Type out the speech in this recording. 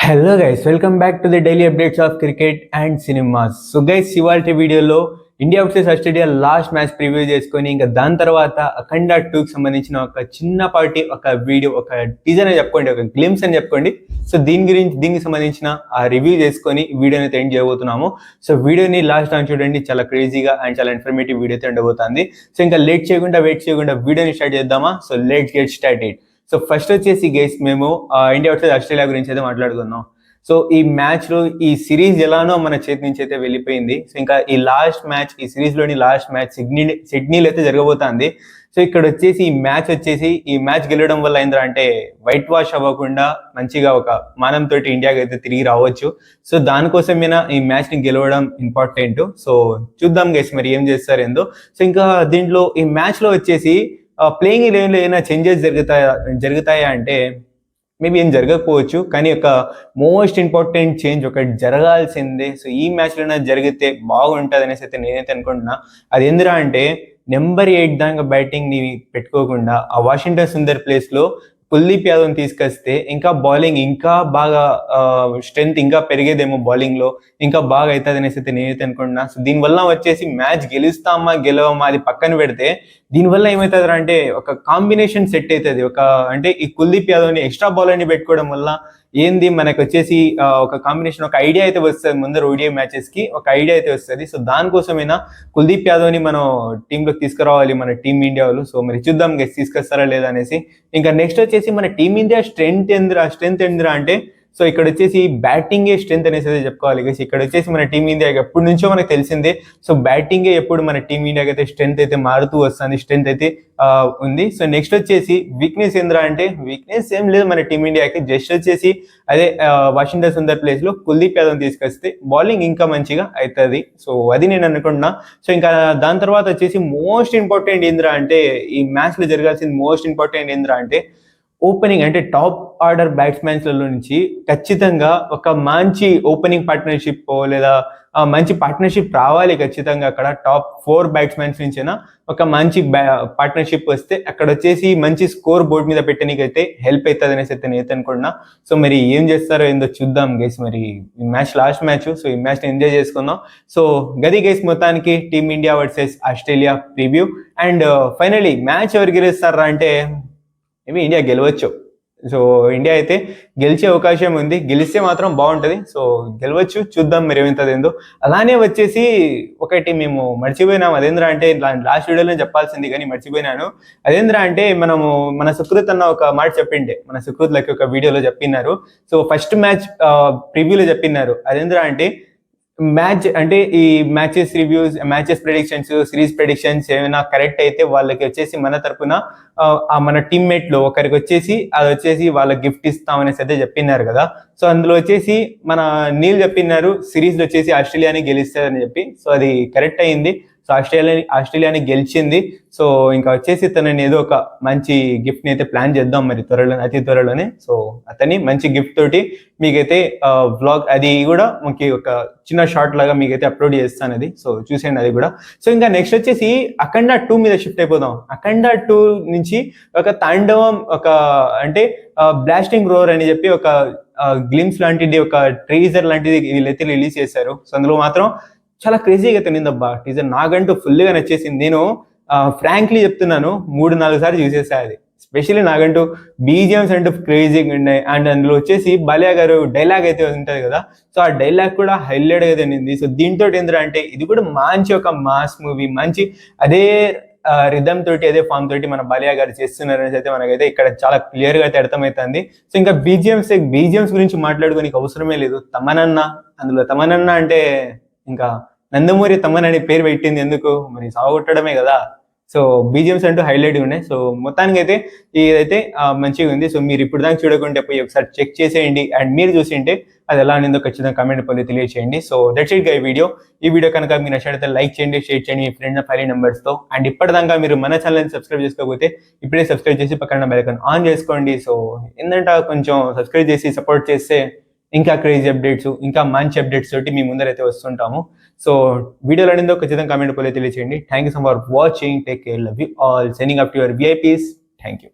Hello guys, welcome back to the daily updates of cricket and cinemas. So guys, ఇవాళ వీడియోలో India versus Australia last match preview చేసుకొని ఇంకా దాని తర్వాత అఖండ 2కి సంబంధించిన ఒక చిన్నపాటి ఒక వీడియో, ఒక టీజర్ అని చెప్పుకోండి, ఒక గ్లిమ్స్ అని చెప్పుకోండి. సో దీనికి సంబంధించిన ఆ రివ్యూ చేసుకొని వీడియోని అయితే ఎండ్ చేయబోతున్నాము. సో వీడియోని లాస్ట్ టైం చూడండి, చాలా క్రేజీగా అండ్ చాలా ఇన్ఫర్మేటివ్ వీడియో అయితే ఉండబోతుంది. సో ఇంకా వెయిట్ చేయకుండా వీడియోని స్టార్ట్ చేద్దామా? So let's get started. So first వచ్చేసి గైస్, మేము ఇండియా వర్సెస్ ఆస్ట్రేలియా గురించి అయితే మాట్లాడుకుందాం. సో ఈ మ్యాచ్ లో ఈ సిరీస్ ఎలానో మన చేతి నుంచి అయితే వెళ్ళిపోయింది. సో ఇంకా ఈ లాస్ట్ మ్యాచ్, ఈ సిరీస్ లోని లాస్ట్ మ్యాచ్ సిడ్నీలో అయితే జరగబోతుంది. సో ఇక్కడ వచ్చేసి ఈ మ్యాచ్ గెలవడం వల్ల ఏంద్రా అంటే వైట్ వాష్ అవ్వకుండా మంచిగా ఒక మానంతో ఇండియాకి అయితే తిరిగి రావచ్చు. సో దానికోసమైనా ఈ మ్యాచ్ ని గెలవడం ఇంపార్టెంట్. సో చూద్దాం గైస్ మరి ఏం చేస్తారు ఏందో. సో ఇంకా దీంట్లో ఈ మ్యాచ్ లో వచ్చేసి ప్లేయింగ్ ఎలెవెన్లో ఏమైనా చేంజెస్ జరుగుతాయా అంటే మేబీ ఏం జరగకపోవచ్చు, కానీ ఒక మోస్ట్ ఇంపార్టెంట్ చేంజ్ ఒకటి జరగాల్సిందే. సో ఈ మ్యాచ్లోనే జరిగితే బాగుంటుంది అనేసి అయితే నేనైతే అనుకుంటున్నా. అది ఎందురా అంటే నెంబర్ 8 దాకా బ్యాటింగ్ ని పెట్టుకోకుండా ఆ వాషింగ్టన్ సుందర్ ప్లేస్ లో కుల్దీప్ యాదవ్ తీసుకొస్తే ఇంకా బౌలింగ్ ఇంకా బాగా స్ట్రెంత్ ఇంకా పెరిగేదేమో, బౌలింగ్ లో ఇంకా బాగా అవుతుంది అనేసి అయితే నేనైతే అనుకుంటున్నా. సో దీనివల్ల వచ్చేసి మ్యాచ్ గెలవమా అది పక్కన పెడితే దీనివల్ల ఏమవుతుంది అంటే ఒక కాంబినేషన్ సెట్ అవుతుంది. అంటే ఈ కుల్దీప్ యాదవ్ ని ఎక్స్ట్రా బౌలర్ ని పెట్టుకోవడం వల్ల ఏంది మనకు వచ్చేసి ఒక కాంబినేషన్, ఒక ఐడియా అయితే వస్తుంది. ముందర ఓడిఐ మ్యాచెస్ కి ఒక ఐడియా అయితే వస్తుంది. సో దానికోసమైనా కుల్దీప్ యాదవ్ ని మనం టీంలోకి తీసుకురావాలి మన టీం ఇండియా వాళ్ళు. సో మరి చూద్దాం గెస్ తీసుకొస్తారా లేదా అనేసి. ఇంకా నెక్స్ట్ వచ్చేసి మన టీమిండియా స్ట్రెంత్ ఏందిరా అంటే, సో ఇక్కడ వచ్చేసి బ్యాటింగే స్ట్రెంత్ అనేసి చెప్పుకోవాలి. ఇక్కడ వచ్చేసి మన టీమిండియా ఎప్పటి నుంచో మనకు తెలిసిందే. సో బ్యాటింగే ఎప్పుడు మన టీమిండియాకి అయితే స్ట్రెంత్ అయితే మారుతూ వస్తుంది, స్ట్రెంత్ అయితే ఉంది. సో నెక్స్ట్ వచ్చేసి వీక్నెస్ ఏంద్రా అంటే, వీక్నెస్ ఏం లేదు మన టీమిండియాకి. జస్ట్ వచ్చేసి అదే వాషింగ్టన్ సుందర్ ప్లేస్ లో కుల్దీప్ యాదవ్ తీసుకొస్తే బౌలింగ్ ఇంకా మంచిగా అవుతుంది. సో అది నేను అనుకుంటున్నా. సో ఇంకా దాని తర్వాత వచ్చేసి మోస్ట్ ఇంపార్టెంట్ ఏంద్రా అంటే, ఈ మ్యాచ్ లో జరగాల్సింది మోస్ట్ ఇంపార్టెంట్ ఏంద్రా అంటే ఓపెనింగ్, అంటే టాప్ ఆర్డర్ బ్యాట్స్మెన్స్లలో నుంచి ఖచ్చితంగా ఒక మంచి ఓపెనింగ్ పార్ట్నర్షిప్ లేదా మంచి పార్ట్నర్షిప్ రావాలి ఖచ్చితంగా. అక్కడ టాప్ 4 బ్యాట్స్మెన్స్ నుంచైనా ఒక మంచి పార్ట్నర్షిప్ వస్తే అక్కడ వచ్చేసి మంచి స్కోర్ బోర్డ్ మీద పెట్టడానికైతే హెల్ప్ అవుతుంది అనేసి అయితే నేను అనుకుంటున్నా. సో మరి ఏం చేస్తారో ఏందో చూద్దాం గైస్. మరి ఈ మ్యాచ్ లాస్ట్ మ్యాచ్, సో ఈ మ్యాచ్ ని ఎంజాయ్ చేసుకుందాం. సో గది గైస్ మొత్తానికి team India versus Australia preview. And finally match ఎవరు గెలుస్తారా అంటే మేబీ ఇండియా గెలవచ్చు. సో ఇండియా అయితే గెలిచే అవకాశం ఉంది, గెలిస్తే మాత్రం బాగుంటుంది. సో గెలవచ్చు, చూద్దాం మరి ఏమవుతుందేందో. అలానే వచ్చేసి ఒకటి మేము మర్చిపోయినాం, అదేంద్రా అంటే లాస్ట్ వీడియోలో చెప్పాల్సింది కానీ మర్చిపోయినాను. అదేంద్రా అంటే మన సుకృత్ అన్న ఒక మాట చెప్పిండే, మన సుకృత్ లకి ఒక వీడియోలో చెప్పినారు. సో ఫస్ట్ మ్యాచ్ ప్రివ్యూలో చెప్పినారు. అదేంద్రా అంటే మ్యాచ్ అంటే ఈ matches reviews, matches predictions, series predictions ఏమైనా కరెక్ట్ అయితే వాళ్ళకి వచ్చేసి మన తరపున మన టీమ్మేట్ లో ఒకరికి వచ్చేసి అది వచ్చేసి వాళ్ళకి గిఫ్ట్ ఇస్తామనేసి అయితే చెప్పినారు కదా. సో అందులో వచ్చేసి మన నీల్ చెప్పినారు సిరీస్ లో వచ్చేసి ఆస్ట్రేలియాని గెలుస్తారని చెప్పి. సో అది కరెక్ట్ అయింది. సో ఆస్ట్రేలియాని గెలిచింది. సో ఇంకా వచ్చేసి తనని ఏదో ఒక మంచి గిఫ్ట్ ని అయితే ప్లాన్ చేద్దాం మరి అతి త్వరలోనే. సో అతని మంచి గిఫ్ట్ తోటి మీకైతే వ్లాగ్ అది కూడా మనకి ఒక చిన్న షార్ట్ లాగా మీకైతే అప్లోడ్ చేస్తాను అది. సో చూసేయండి అది కూడా. సో ఇంకా నెక్స్ట్ వచ్చేసి అఖండ 2 మీద షిఫ్ట్ అయిపోదాం. అఖండ 2 నుంచి ఒక తాండవం, ఒక అంటే బ్లాస్టింగ్ రోర్ అని చెప్పి ఒక గ్లిమ్స్ లాంటిది, ఒక ట్రీజర్ లాంటిది వీళ్ళైతే రిలీజ్ చేశారు. సో అందులో మాత్రం చాలా క్రేజీగా తినిందబ్బా టీజర్. నాకంటూ ఫుల్గా నచ్చేసింది. నేను ఫ్రాంక్లీ చెప్తున్నాను, 3-4 సార్లు చూసేసా అది. స్పెషల్లీ నాకంటూ బీజిఎమ్స్ అంటూ క్రేజీగా ఉన్నాయి. అండ్ అందులో వచ్చేసి బాలియా గారు డైలాగ్ అయితే ఉంటుంది కదా, సో ఆ డైలాగ్ కూడా హైలైట్ గా తినింది. సో దీంతో ఏంటంటే ఇది కూడా మంచి ఒక మాస్ మూవీ, మంచి అదే రిథమ్ తోటి, అదే ఫామ్ తోటి మన బాలియా గారు చేస్తున్నారు అనేసి అయితే మనకైతే ఇక్కడ చాలా క్లియర్ గా అయితే అర్థమవుతుంది. సో ఇంకా బీజిఎమ్స్ గురించి మాట్లాడుకోనికి అవసరమే లేదు. అందులో తమనన్న అంటే ఇంకా నందమూరి తమన్ అనే పేరు పెట్టింది ఎందుకు, మరి సాగొట్టడమే కదా. సో బీజిఎమ్స్ అంటూ హైలైట్ ఉన్నాయి. సో మొత్తానికి అయితే ఇదైతే మంచిగా ఉంది. సో మీరు ఇప్పుడు దాకా చూడకుంటే పోయి ఒకసారి చెక్ చేసేయండి. అండ్ మీరు చూసింటే అది ఎలా ఉందో ఖచ్చితంగా కామెంట్ పల్లి తెలియచేయండి. So that's it guy video. ఈ వీడియో కనుక మీరు నచ్చినట్లయితే లైక్ చేయండి, షేర్ చేయండి మీ ఫ్రెండ్స్ 5 నెంబర్స్తో. అండ్ ఇప్పటిదాకా మీరు మన ఛానల్ని సబ్స్క్రైబ్ చేసుకోకపోతే ఇప్పుడే సబ్స్క్రైబ్ చేసి పక్కన బెల్ ఐకాన్ ఆన్ చేసుకోండి. సో ఏంటంటే కొంచెం సబ్స్క్రైబ్ చేసి సపోర్ట్ చేస్తే ఇంకా క్రేజీ అప్డేట్స్, ఇంకా మంచి అప్డేట్స్ తోటి మీ ముందరైతే వస్తుంటాము. సో వీడియోలో అనిందో ఖచ్చితంగా కామెంట్ పోలే తెలియచేయండి. Thank you so much for watching. Take care, love you all. Sending up to your VIPs. Thank you.